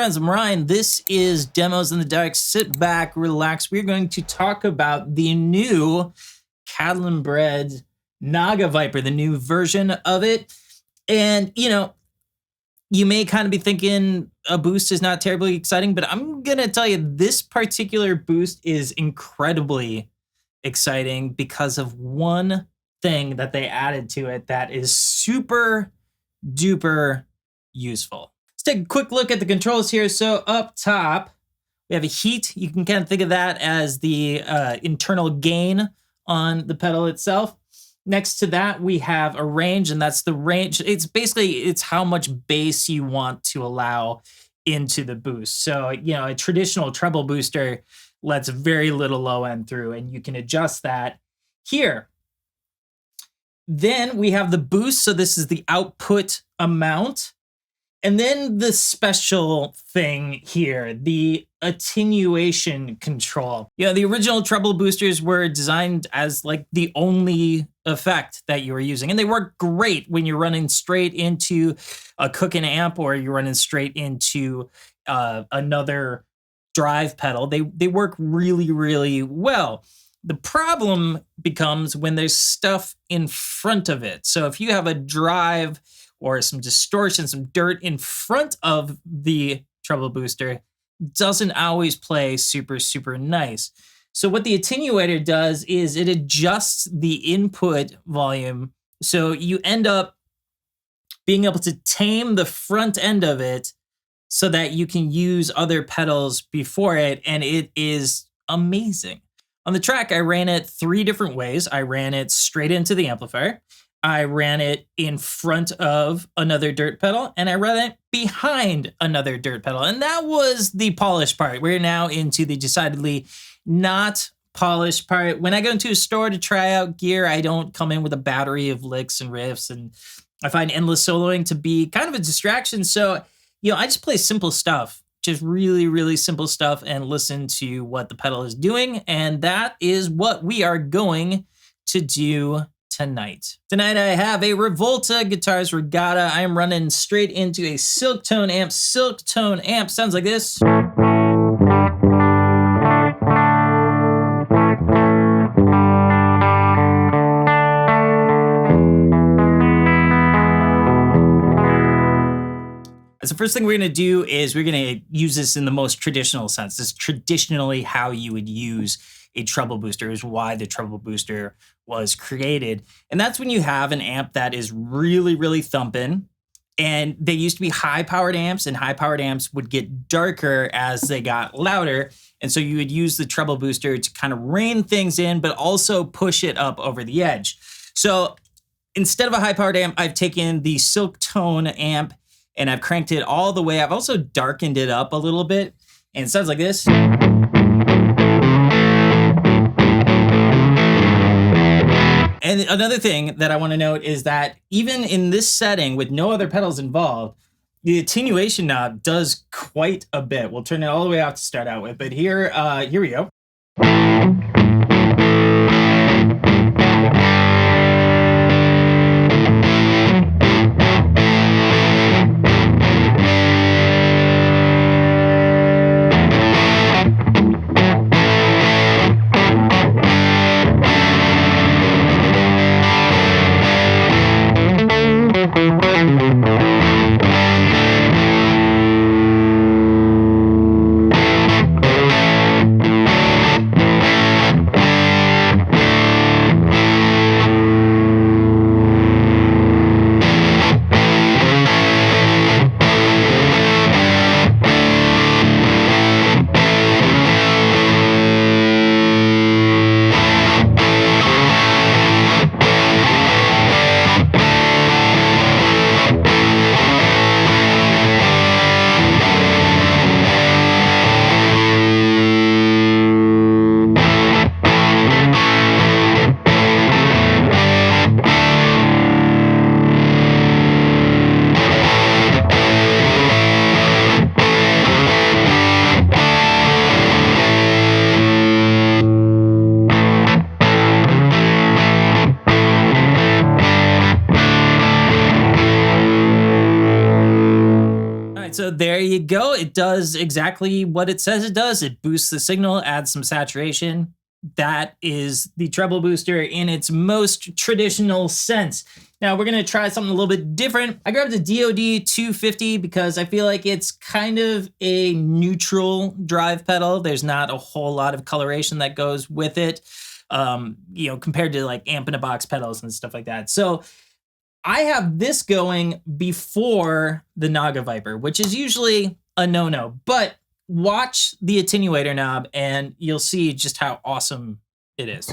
friends, I'm Ryan. This is Demos in the Dark. Sit back, relax. We're going to talk about the new Catalinbread Naga Viper, the new version of it. And, you may kind of be thinking a boost is not terribly exciting, but I'm going to tell you this particular boost is incredibly exciting because of one thing that they added to it that is super duper useful. Let's take a quick look at the controls here. So up top, we have a heat. You can kind of think of that as the internal gain on the pedal itself. Next to that, we have a range, and that's the range. It's how much bass you want to allow into the boost. So, a traditional treble booster lets very little low end through, and you can adjust that here. Then we have the boost. So this is the output amount. And then the special thing here, the attenuation control. The original treble boosters were designed as like the only effect that you were using. And they work great when you're running straight into a cooking amp or you're running straight into another drive pedal. They work really, really well. The problem becomes when there's stuff in front of it. So if you have a drive or some distortion, some dirt in front of the treble booster, doesn't always play super, super nice. So what the attenuator does is it adjusts the input volume. So you end up being able to tame the front end of it so that you can use other pedals before it, and it is amazing. On the track, I ran it 3 different ways. I ran it straight into the amplifier. I ran it in front of another dirt pedal, and I ran it behind another dirt pedal. And that was the polished part. We're now into the decidedly not polished part. When I go into a store to try out gear, I don't come in with a battery of licks and riffs, and I find endless soloing to be kind of a distraction. So, I just play simple stuff, just really, really simple stuff, and listen to what the pedal is doing. And that is what we are going to do tonight. Tonight I have a Revolta Guitarist Regatta. I am running straight into a Silktone amp. Silktone amp sounds like this. So the first thing we're going to do is we're going to use this in the most traditional sense. This is traditionally how you would use a treble booster, is why the treble booster was created. And that's when you have an amp that is really, really thumping. And they used to be high-powered amps, and high-powered amps would get darker as they got louder. And so you would use the treble booster to kind of rein things in, but also push it up over the edge. So instead of a high-powered amp, I've taken the Silktone amp and I've cranked it all the way. I've also darkened it up a little bit, and it sounds like this. And another thing that I want to note is that even in this setting with no other pedals involved, the attenuation knob does quite a bit. We'll turn it all the way out to start out with, but here we go. you go. It does exactly what it says it does. It boosts the signal, adds some saturation. That is the treble booster in its most traditional sense. Now we're gonna try something a little bit different. I grabbed the DoD 250 because I feel like it's kind of a neutral drive pedal. There's not a whole lot of coloration that goes with it, compared to like amp in a box pedals and stuff like that. So I have this going before the Naga Viper, which is usually a no-no, but watch the attenuator knob and you'll see just how awesome it is.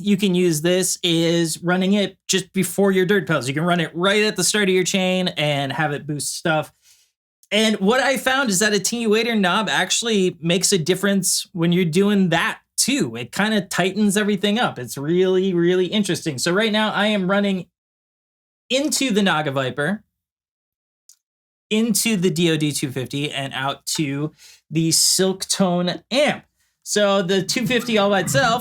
You can use this is running it just before your dirt pedals. You can run it right at the start of your chain and have it boost stuff. And what I found is that attenuator knob actually makes a difference when you're doing that too. It kind of tightens everything up. It's really, really interesting. So right now I am running into the Naga Viper, into the DoD 250, and out to the Silk Tone amp. So the 250 all by itself.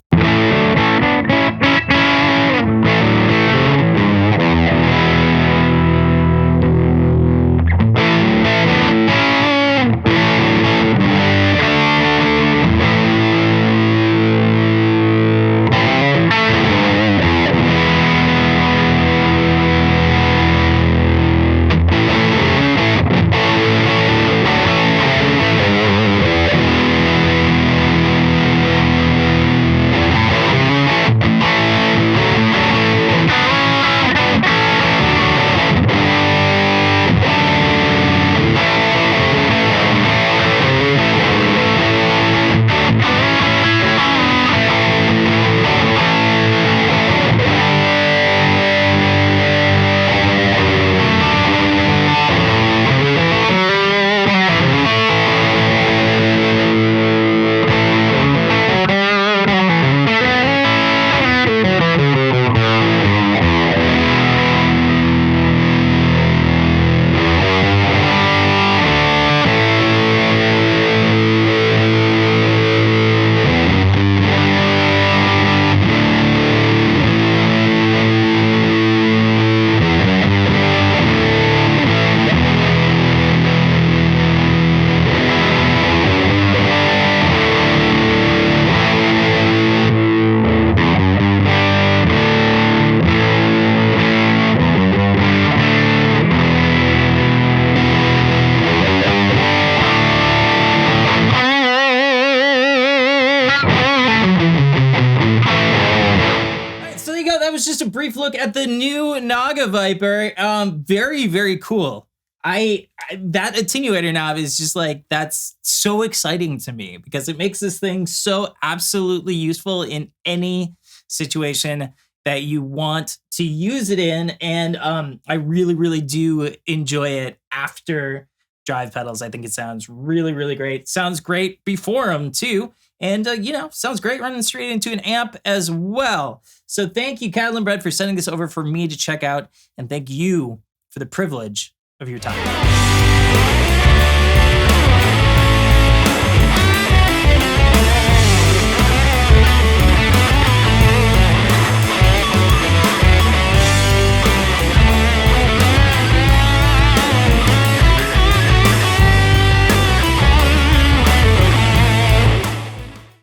brief look at the new Naga Viper. Very, very cool. That attenuator knob is just like, that's so exciting to me because it makes this thing so absolutely useful in any situation that you want to use it in. And I really, really do enjoy it after drive pedals. I think it sounds really, really great. Sounds great before them too. And, sounds great running straight into an amp as well. So thank you, Catalinbread, for sending this over for me to check out. And thank you for the privilege of your time.